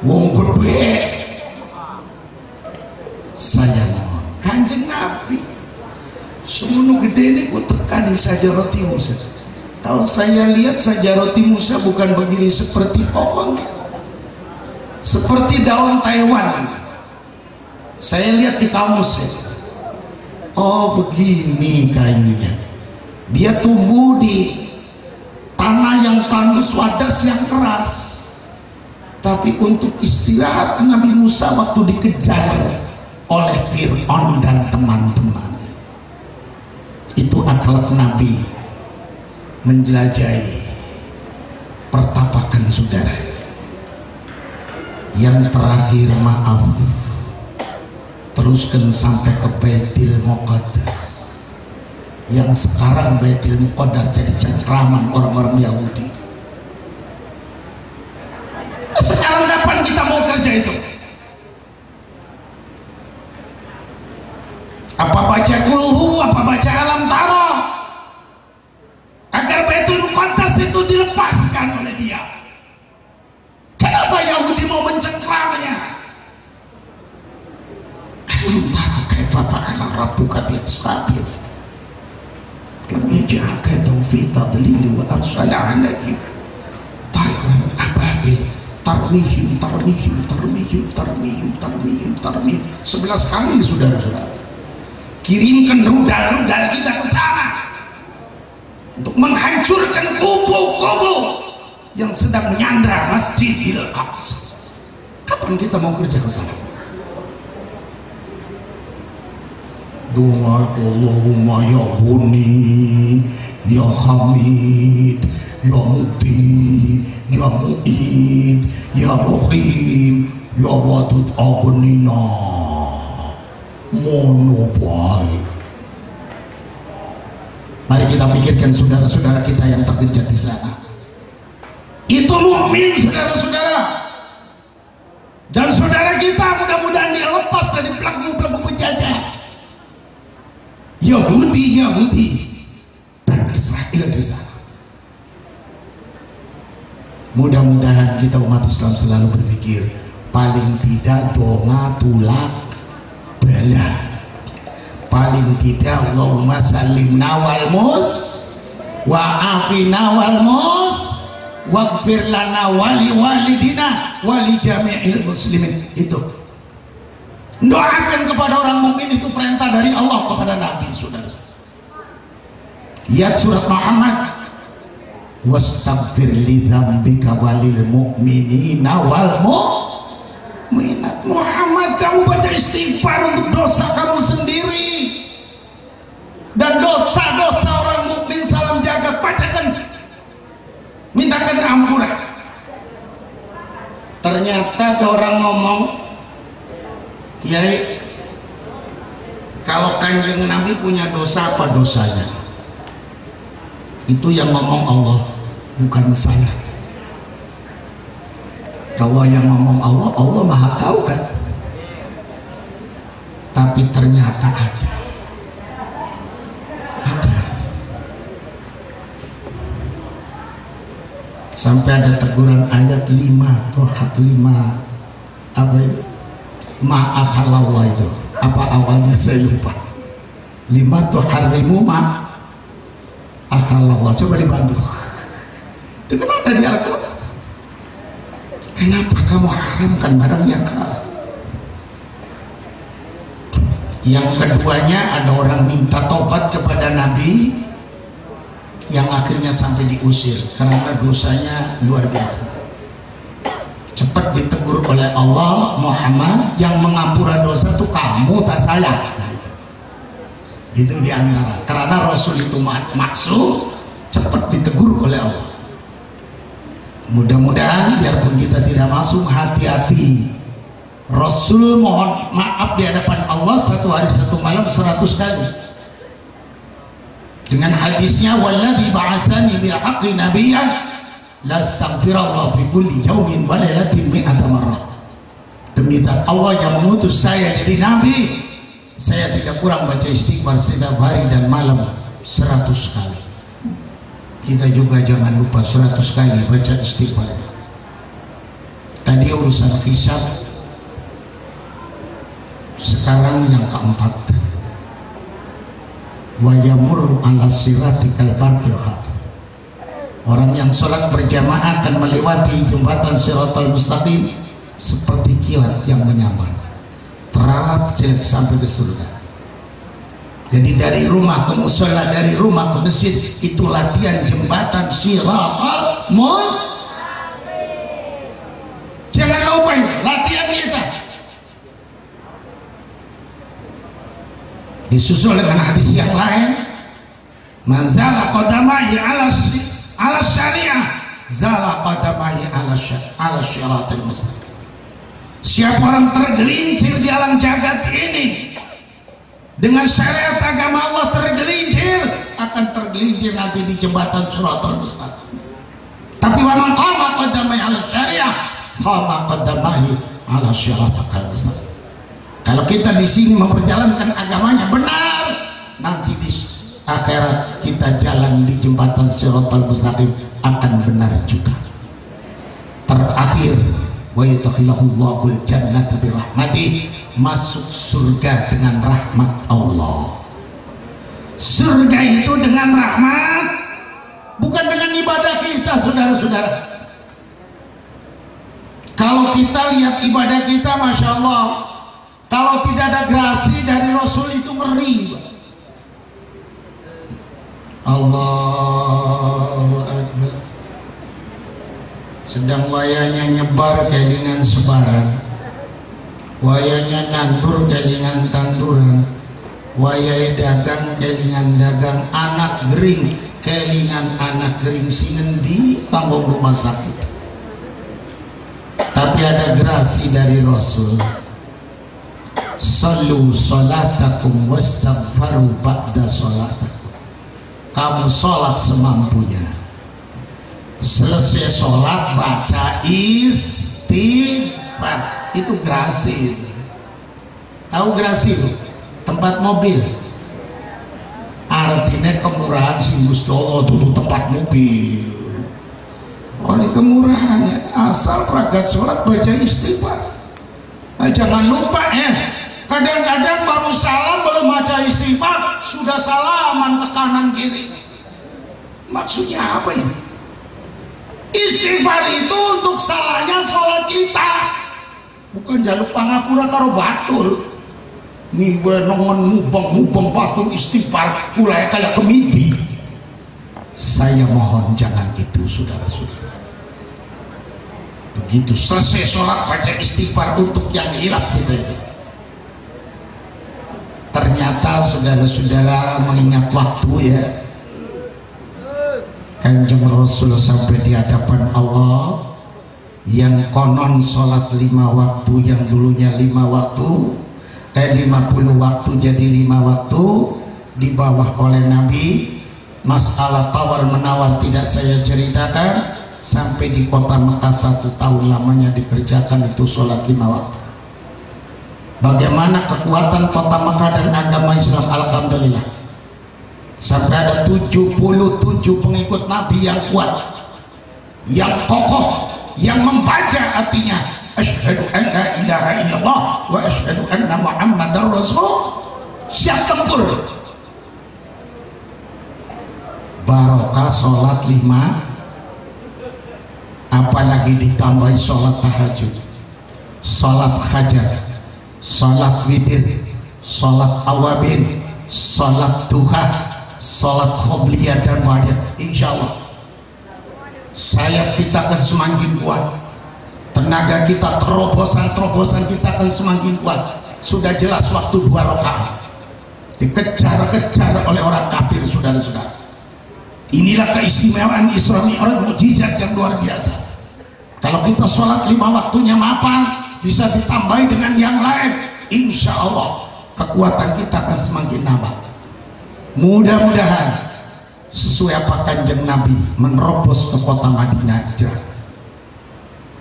wong gede. Saya mohon Kanjeng Nabi semuanya gede ini ku tekan di Syajarati Musa. Kalau saya lihat Syajarati Musa bukan begini seperti pohon, seperti daun Taiwan. Saya lihat di kamus ya. Oh begini kayunya, dia tumbuh di tanah yang tandus, wadas yang keras. Tapi untuk istirahat Nabi Musa waktu dikejar oleh Fir'aun dan teman-teman, itu akhlak Nabi menjelajahi pertapakan saudara. Yang terakhir, maaf, teruskan sampai ke Baitul Muqaddas, yang sekarang Baitul Muqaddas jadi cengkraman orang-orang Yahudi. Sekarang kapan kita mau kerja itu? Apa baca kulhu, apa baca alam taro, agar Baitul Muqaddas itu dilepaskan oleh dia? Kenapa Yahudi mau mencengkramanya? Alam taro kaifa fa'ala rabbuka bi ashabil lam yaj'al kaidahum fi tadlil wa arsala 'alaihim tayran ababil tarmihim 11 kali saudara-saudara. Kirimkan rudal-rudal kita ke sana untuk menghancurkan kubu-kubu yang sedang menyandra Masjidil Aqsa. Kapan kita mau kerja ke sana? Doa Allahumma ya Huni, ya Hamid, ya Muti, ya Mu'id, ya Rahim, ya Wadud Aghnina. Mono baik. Mari kita pikirkan saudara-saudara kita yang tergencet di sana. Itu mukmin, saudara-saudara. Dan saudara kita mudah-mudahan dia lepas dari pelaku-pelaku penjajah Yahudi dan Israel di sana. Mudah-mudahan kita umat Islam selalu berpikir paling tidak donga tulak bala, paling tidak Allahumma sallimna wal mus wa afina wal mus waghfir lana wali walidina wali jami'il muslimin. Itu doakan kepada orang mukmin, itu perintah dari Allah kepada Nabi, saudara. Lihat surat Muhammad, wastaghfir li dzambika walil mu'minina wal mu'minat. Muhammad, kamu baca istighfar untuk dosa kamu sendiri dan dosa-dosa orang mukmin salam jagat. Bacakan, mintakan ampunan. Ternyata ada orang ngomong, Kiai, kalau Kanjeng Nabi punya dosa, apa dosanya? Itu yang ngomong Allah, bukan saya. Kalau yang ngomong Allah, Allah maha tahu kan? Tapi ternyata ada. Sampai ada teguran ayat 5 atau hak 5 apa itu? Ma'akhalallah itu apa awalnya saya lupa. 5 tuh harimu ma'akhalallah. Coba dibantu. Itu kan ada di Al-Quran. Kenapa kamu haramkan barang yang halal? Yang keduanya ada orang minta tobat kepada Nabi yang akhirnya sampai diusir karena dosanya luar biasa. Cepat ditegur oleh Allah, Muhammad, yang mengampura dosa itu kamu, tak saya. Itu diantara, karena Rasul itu maksum, cepat ditegur oleh Allah. Mudah-mudahan biarpun kita tidak masuk, hati-hati. Rasul mohon maaf di hadapan Allah satu hari satu malam 100 kali. Dengan hadisnya, walladzi ba'asani bil haqqi nabiyyan la astaghfirullah fi kulli yawmin wa lailatin mi'ata marrah. Demi Allah yang mengutus saya jadi nabi, saya tidak kurang baca istighfar setiap hari dan malam 100 kali. Kita juga jangan lupa 100 kali baca istighfar. Tadi urusan hisab, sekarang yang keempat, wa yamurru ala siratikal barqil khatir. Orang yang sholat berjamaah akan melewati jembatan Shiratal Mustaqim seperti kilat yang menyambar, terarap jelek sampai ke surga. Jadi dari rumah ke musola, dari rumah ke masjid, itu latihan jembatan Shiratal Mustaqim. Jangan lupa latihan kita. Disusul dengan hadis yang lain, mazala qadamahi ala syariah zala qadamahi ala syiratal mustaqim. Siapa orang tergelincir di alam jagat ini dengan syariat agama Allah, tergelincir, akan tergelincir nanti di jembatan Shiratal Mustaqim. Tapi wa man qama qadamahi ala syariah qama qadamahi ala syiratal mustaqim. Kalau kita di sini memperjalankan agamanya benar, nanti di akhirat kita jalan di jembatan Shiratal Mustaqim akan benar juga. Terakhir, wa yudkhiluhullahul jannata birahmati, masuk surga dengan rahmat Allah. Surga itu dengan rahmat, bukan dengan ibadah kita, saudara-saudara. Kalau kita lihat ibadah kita, masya Allah, kalau tidak ada grasi dari Rasul itu ngeri. Allahu Akbar. Sedang wayanya nyebar kelingan sebaran, wayanya nandur kelingan tanduran, wayai dagang kelingan dagang, anak gering kelingan anak gering, singendi panggung rumah sakit. Tapi ada gerasi dari Rasul, sallu salatakum wastaghfaru ba'da salatakum. Kamu sholat semampunya, selesai sholat baca istighfar. Itu gerasi. Tahu gerasi itu? Tempat mobil. Artinya kemurahan si Gusti Allah dulu tempat mobil. Oleh kemurahannya, asal rakaat sholat baca istighfar. Jangan lupa kadang-kadang baru salam belum baca istighfar sudah salaman ke kanan kiri. Maksudnya apa ini? Istighfar itu untuk salahnya sholat kita, bukan jaluk pangapura karo batul. Nih gue nongon mubeng batul istighfar mulai kayak kemidi. Saya mohon jangan gitu, saudara-saudara. Begitu selesai sholat baca istighfar untuk yang hilaf kita itu. Ternyata saudara-saudara mengingat waktu ya, Kanjeng Rasul sampai di hadapan Allah yang konon sholat 5 waktu, yang dulunya 5 waktu 50 waktu jadi 5 waktu, di bawah oleh Nabi. Masalah tawar menawar tidak saya ceritakan. Sampai di kota Mekah 1 tahun lamanya dikerjakan itu sholat 5 waktu. Bagaimana kekuatan kota Mekah dan agama Islam? Alhamdulillah, sampai ada 77 pengikut Nabi yang kuat, yang kokoh, yang membaca artinya asyhadu an la ilaha illallah wa asyhadu anna muhammadar rasul. Siap tempur. Barokah sholat 5, apalagi ditambahi sholat tahajud, sholat hajat, sholat witir, sholat awabin, sholat duha, sholat qobliyah dan ba'diyah. Insya Allah sayap kita akan semakin kuat, tenaga kita, terobosan kita akan semakin kuat. Sudah jelas waktu 2 rakaat dikejar-kejar oleh orang kafir, saudara-saudara. Inilah keistimewaan Isra Mi'raj, mukjizat yang luar biasa. Kalau kita sholat 5 waktunya mapan, bisa ditambahi dengan yang lain, insya Allah kekuatan kita akan semakin nambah. Mudah-mudahan sesuai apa Kanjeng Nabi menerobos ke kota Madinah aja.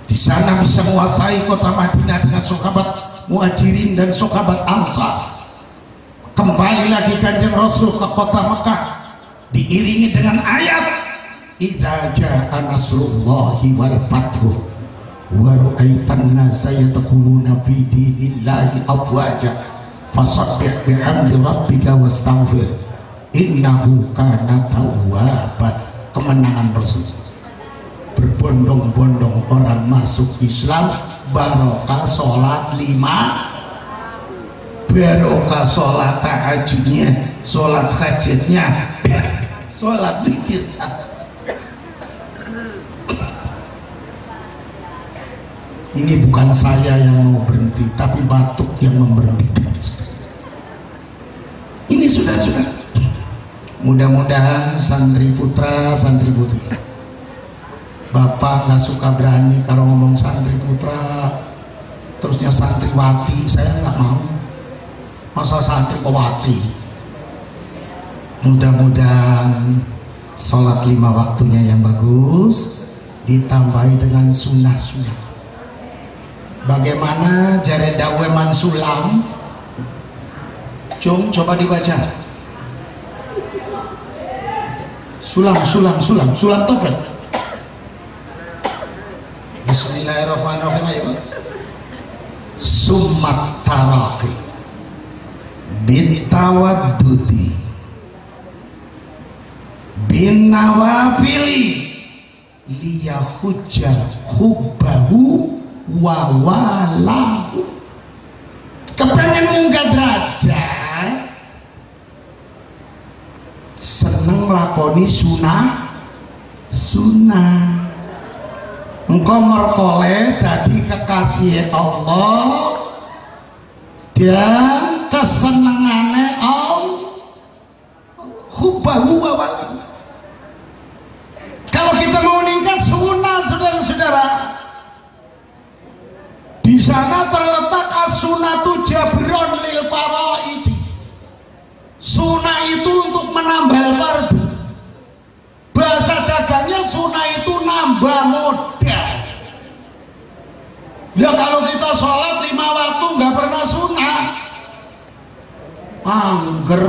Di sana bisa menguasai kota Madinah dengan sahabat Muhajirin dan sahabat Ansar. Kembali lagi Kanjeng Rasul ke kota Mekah, diiringi dengan ayat idza jaa nasrullahi wal fathu wa ra'aitan nasa yadkhuluna fi dinillahi afwaja fasabbih bihamdi rabbika wastaghfir innahu kana tawwaban. Kemenangan Rasul, berbondong-bondong orang masuk Islam, barokah sholat 5, barokah sholat tahajudnya, sholat hajatnya, sholat witir. Ini bukan saya yang mau berhenti, tapi batuk yang memberhentikan. Ini sudah. Mudah-mudahan santri putra, santri putri, Bapak nggak suka berani kalau ngomong santri putra, terusnya santriwati, saya nggak mau. Masa santriwati? Mudah-mudahan sholat 5 waktunya yang bagus ditambahi dengan sunnah-sunnah. Bagaimana jare daweman sulam? Coba dibaca. Sulam tofel. Bismillahirrahmanirrahim. Ayo. Summat taraqi bitawaddudi bin nawafili liyahujja hubbahu wa walahu. Kepengen munggah derajat, seneng lakoni sunah, engkau merkoleh dadi kekasih Allah, dan kesenangannya hubbahu wa wala. Kalau kita mau meningkat sunnah, saudara-saudara, di sana terletak as-sunnatu jabron lil faraidi. Sunnah itu untuk menambah fardu. Bahasa dagangnya sunnah itu nambah modal. Ya kalau kita sholat 5 waktu nggak pernah sunnah, angger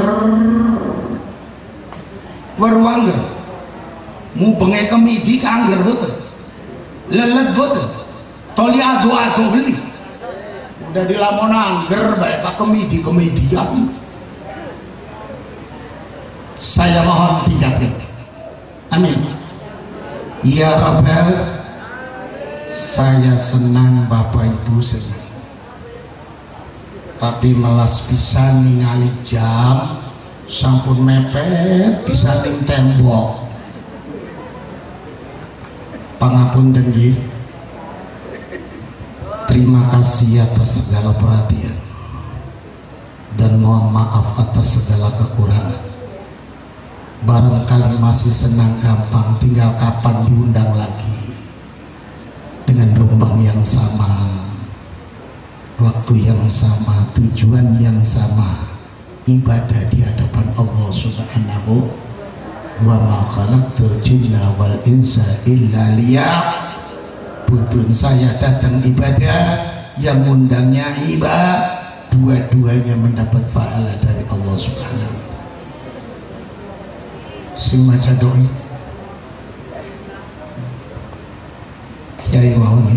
werwanger mubenge kemidi angger betul, lelet betul, toli ado beli udah dilamun angger baik kemidi-kemidian. Saya mohon tingkatkan, amin ya Rabbal. Saya senang Bapak Ibu senang, tapi melas bisa ningali jam sampun mepet bisa ning tembok. Pangapunten nggih. Terima kasih atas segala perhatian dan mohon maaf atas segala kekurangan. Barangkali masih senang gampang, tinggal kapan diundang lagi dengan rombang yang sama, waktu yang sama, tujuan yang sama, ibadah di hadapan Allah Subhanahu wa ma khalaqtul jinna wal insa illa liya'budun. Saya datang ibadah, yang undangnya ibadah, dua-duanya mendapat pahala dari Allah Subhanahu wa ta'ala. Sing maca doa Kiai mau nih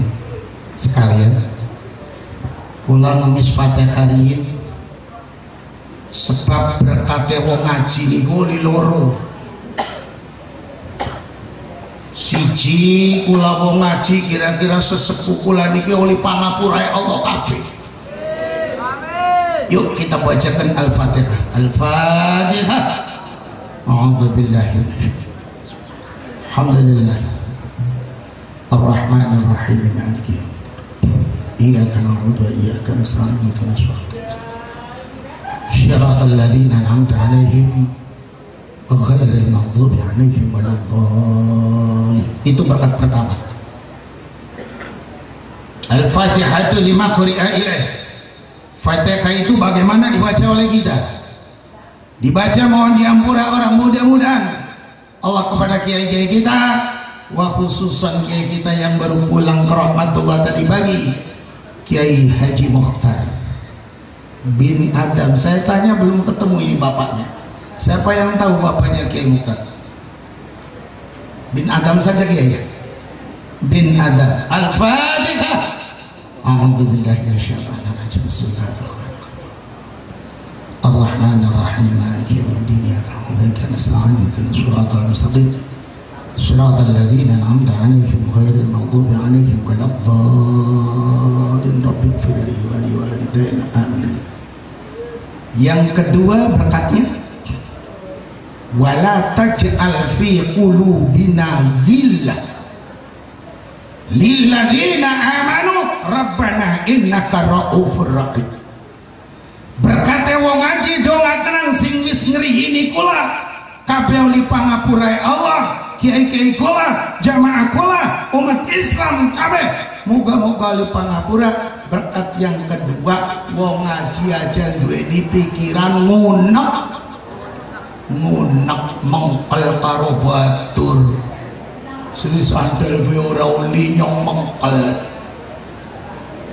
sekalian kula ngemis Fatihah ini sebab berkate wong ngaji niku loro. Siji kula wong ngaji kira-kira sesepuh kula niki oleh pangapurae Allah kabeh. Yuk kita bacakan Al-Fatihah. Al-Fatihah. A'udzubillahi Alhamdulillah Ar-Rahman Ar-Rahim Maliki Iyyaka na'budu wa iyyaka nasta'in ihdinas siratal ladzina an'amta 'alaihim ghairil maghdubi 'alaihim waladdallin. Itu berkat pertama. Al-Fatihah itu lima quri'a ilaih. Fatihah itu bagaimana dibaca oleh kita? Dibaca mohon diampura orang, mudah-mudahan Allah kepada kiai-kiai kita, wa khususan kiai kita yang baru pulang ke rahmatullah tadi pagi, Kiai Haji Mukhtar bin Adam. Saya tanya belum ketemu ini bapaknya. Siapa yang tahu bapaknya Kiai Mukhtar? Bin Adam saja kiai. Bin Adam. Al-Fatihah. A'udzubillahi minasyaitonir rajim. Bismillahirrahmanirrahim. Ar-Rahman Ar-Rahim Maliki Yawmiddin Iyyaka na'budu wa iyyaka nasta'in ihdinas siratal mustaqim siratal ladzina an'amta 'alaihim ghairil maghdubi 'alaihim waladdallin. Rabbighfir li wa liwalidayya amin. Yang kedua berkatnya wala taj'al fi qulubina ghillan lil ladzina amanu rabbana innaka ra'ufur rahim. Berkata wong ngaji dongakna sing wis ngrihini kula kabeh li pangapurai Allah, kiai-kiai kula, jamaah kula, umat Islam kabeh muga-muga li pangapura. Berkat yang kedua wong ngaji aja duweni pikiran ngunek mengkel karo batur. Sini sandal we ora oli nyong mengkel.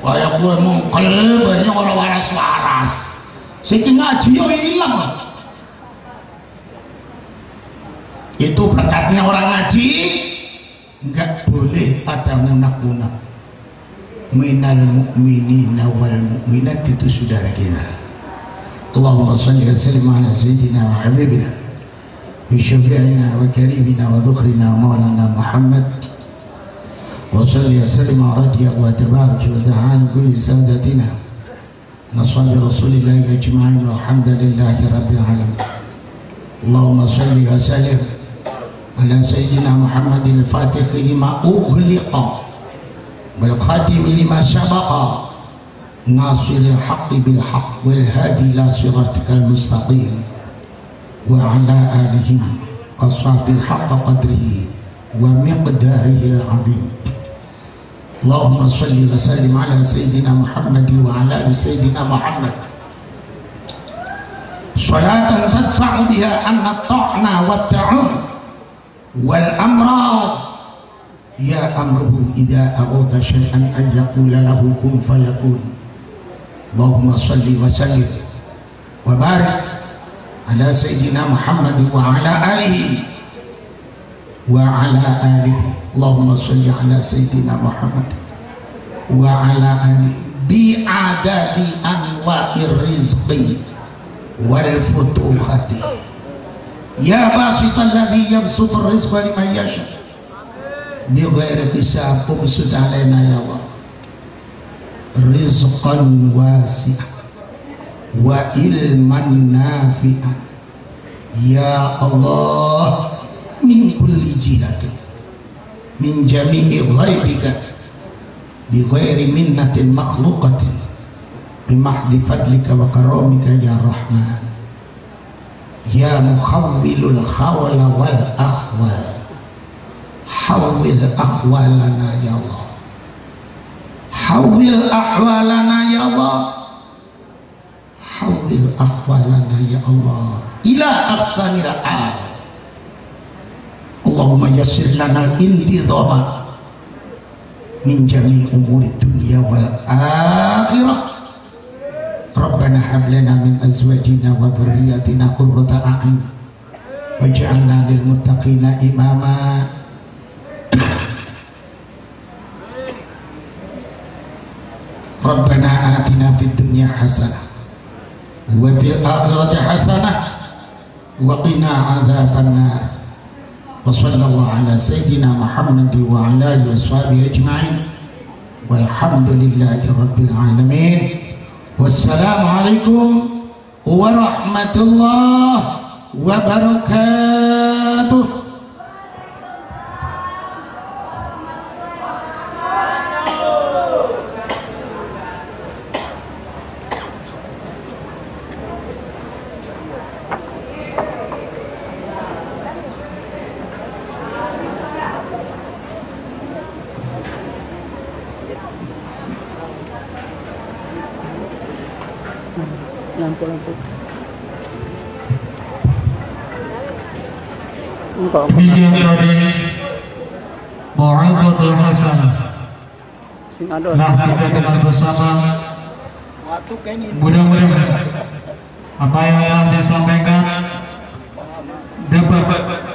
Kaya kowe mengkel banyak ora waras-waras. Siki ngaji yo ilang. Itu berkatnya orang ngaji, enggak boleh ada munak-munak. Minal mu'minina wal mu'minat, itu saudara kita. Allahumma shalli wa sallim ala sayyidina wa habibina wa syafi'ina wa karimina wa dhukrina maulana Muhammad wa salli wa sallim wa radiya wa tabarak wa ta'ala kulli sadatina نصلي رسول الله أجمعين والحمد لله رب العالمين. اللهم صل وسلم على سيدنا محمد الفاتح لما أغلق والخاتم لما سبق nasiril haqqi bil haqq wal hadi ila siratikal mustaqim wa ala alihi washabihi haqqa qadrihi wa miqdarihi al-azim. Allahumma salli wa sallim ala sayyidina Muhammad wa ala ali sayyidina Muhammad salatan tadfa'u biha anna at-ta'na wa at-ta'un wal amrad. Ya amruhu idza arada syai'an an yaqula lahu kun fayakun. Allahumma salli wa sallim wa barik ala sayyidina Muhammad wa ala alihi wa ala alihi. Allahumma salli ala sayyidina Muhammad wa ala alihi bi adadi anwa'ir rizqi wal futuhati. Ya basital ladzi yabsutur rizqa liman yasha bi ghairi hisab ubsud alaina ya Allah rizqan wasi'an wa ilman nafi'an ya Allah min kulli jihatin min jami'i ghaibika bi ghairi minnatin makhluqatin bi mahdi fadlika wa karamika ya Rahman ya mukhawwilul khawla wal akhwal. Hawil ahwalana ya Allah, hawil ahwalana ya Allah, hawil ahwalana ya Allah ila ahsanil hal. Allahumma yassir lana al-intizama min jami' umuri dunya wal akhirah. Rabbana hab lana min azwajina wa dhurriyyatina qurrata a'yun waj'alna lil muttaqina imama. Rabbana atina fid dunya hasanah wa fil akhirati hasanah wa qina adzabannar. Wa sallallahu ala sayyidina Muhammad wa ala alihi washabihi ajma'in walhamdulillahi rabbil alamin. Wassalamu alaikum warahmatullahi wabarakatuh. Demikian tadi Mau'izatul Hasanah. Nah, kita dengar bersama. Mudah-mudahan apa yang telah disampaikan dapat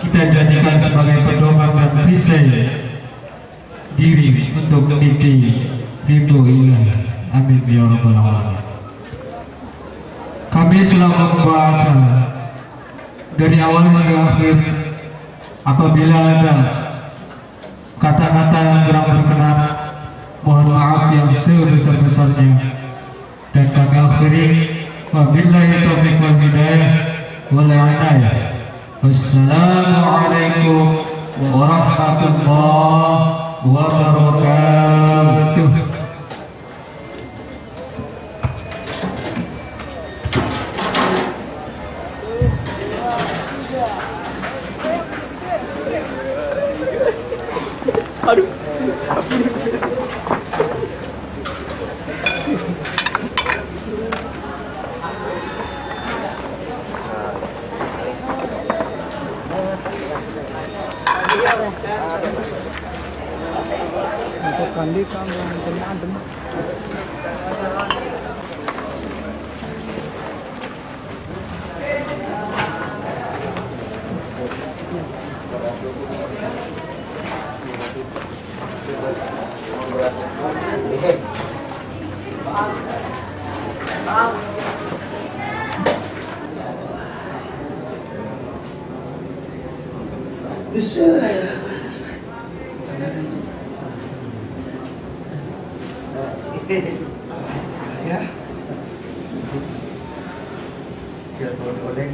kita jadikan sebagai pedoman dan perisai diri untuk meniti ridho ilahi. Amin ya rabbal alamin. Kami selalu membaca dari awal hingga akhir. Apabila ada kata-kata yang kurang berkenan, mohon maaf yang sebesar-besarnya. Dan kami akhiri wabillahi taufiq wal hidayah wal inayah. Wassalamualaikum warahmatullahi wabarakatuh. Aduh. Untuk kandi kamu yang adem. Ya. Sekian oleh